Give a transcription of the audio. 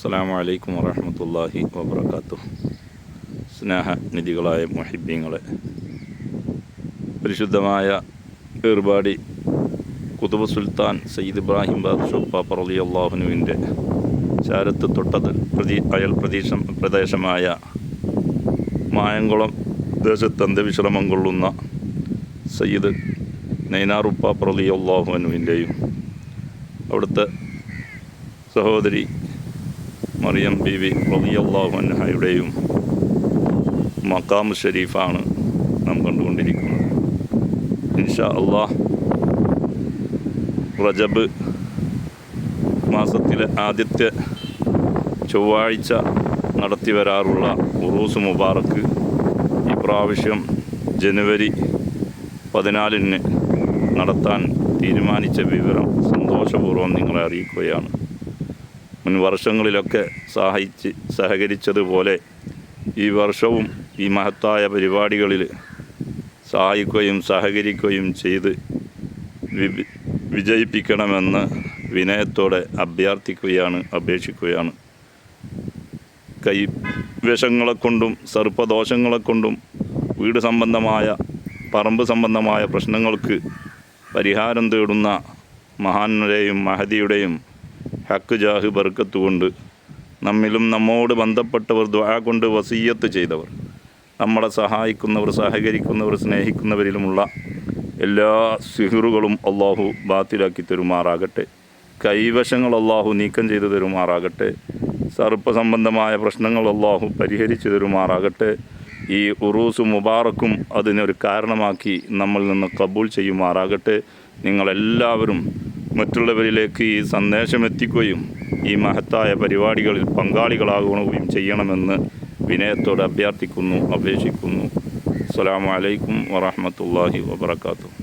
അസ്സലാമു അലൈക്കും വറഹ്മത്തുള്ളാഹി വബറകാതുഹു. സ്നേഹനിധികളായ മുഹിബ്ബീങ്ങളെ, പരിശുദ്ധമായ ഏർവാടി കുതുബ് സുൽത്താൻ സയ്യിദ് ഇബ്രാഹിം ബാദ്ഷാ ഉപ്പാപ്പ റളിയല്ലാഹു അൻഹുവിൻ്റെ ചാരത്ത് തൊട്ടത് അയൽ പ്രദേശമായ മായംകുളം ദേശത്ത് അന്ത്യവിശ്രമം കൊള്ളുന്ന സയ്യിദ് നൈനാർ ഉപ്പാപ്പ റളിയല്ലാഹു അൻഹുവിൻ്റെയും അവിടുത്തെ സഹോദരി മറിയം ബീവി റളിയല്ലാഹു അൻഹയുടെയും മഖാം ഷരീഫാണ് നാം കണ്ടുകൊണ്ടിരിക്കുന്നത്. ഇൻഷാ അല്ലാഹ് റജബ് മാസത്തിലെ ആദ്യത്തെ ചൊവ്വാഴ്ച നടത്തി വരാറുള്ള ഉറൂസ് മുബാറക്ക് ഇപ്രാവശ്യം ജനുവരി 14 നടത്താൻ തീരുമാനിച്ച വിവരം സന്തോഷപൂർവ്വം നിങ്ങളെ അറിയിക്കുകയാണ്. മുൻ വർഷങ്ങളിലൊക്കെ സഹകരിച്ചതുപോലെ ഈ വർഷവും ഈ മഹത്തായ പരിപാടികളിൽ സഹായിക്കുകയും സഹകരിക്കുകയും ചെയ്ത് വിജയിപ്പിക്കണമെന്ന് വിനയത്തോടെ അപേക്ഷിക്കുകയാണ്. കൈവശങ്ങളെ കൊണ്ടും സർപ്പദോഷങ്ങളെ കൊണ്ടും വീട് സംബന്ധമായ പറമ്പ് സംബന്ധമായ പ്രശ്നങ്ങൾക്ക് പരിഹാരം തേടുന്ന മഹാന്മാരുടെയും മഹദിയുടെയും ഹക്ക് ജാഹ് ബർക്കത്ത് കൊണ്ട് നമ്മിലും നമ്മോട് ബന്ധപ്പെട്ടവർ ദുആ കൊണ്ട് വസിയ്യത്ത് ചെയ്തവർ, നമ്മളെ സഹായിക്കുന്നവർ, സഹകരിക്കുന്നവർ, സ്നേഹിക്കുന്നവരിലുമുള്ള എല്ലാ സിഹറുകളും അള്ളാഹു ബാത്തിലാക്കി തരുമാറാകട്ടെ. കൈവശങ്ങൾ അള്ളാഹു നീക്കം ചെയ്തു തരുമാറാകട്ടെ. സർപ്പ സംബന്ധമായ പ്രശ്നങ്ങൾ അള്ളാഹു പരിഹരിച്ചു തരുമാറാകട്ടെ. ഈ ഉറൂസ് മുബാറക്കും അതിനൊരു കാരണമാക്കി നമ്മിൽ നിന്ന് കബൂൽ ചെയ്യുമാറാകട്ടെ. നിങ്ങളെല്ലാവരും മറ്റുള്ളവരിലേക്ക് ഈ സന്ദേശം എത്തിക്കുകയും ഈ മഹത്തായ പരിപാടികളിൽ പങ്കാളികളാകുകയും ചെയ്യണമെന്ന് വിനയത്തോടെ അഭ്യർത്ഥിക്കുന്നു, അപേക്ഷിക്കുന്നു. അസ്സലാമു അലൈക്കും വറഹ്മത്തുള്ളാഹി വബറകാതുഹു.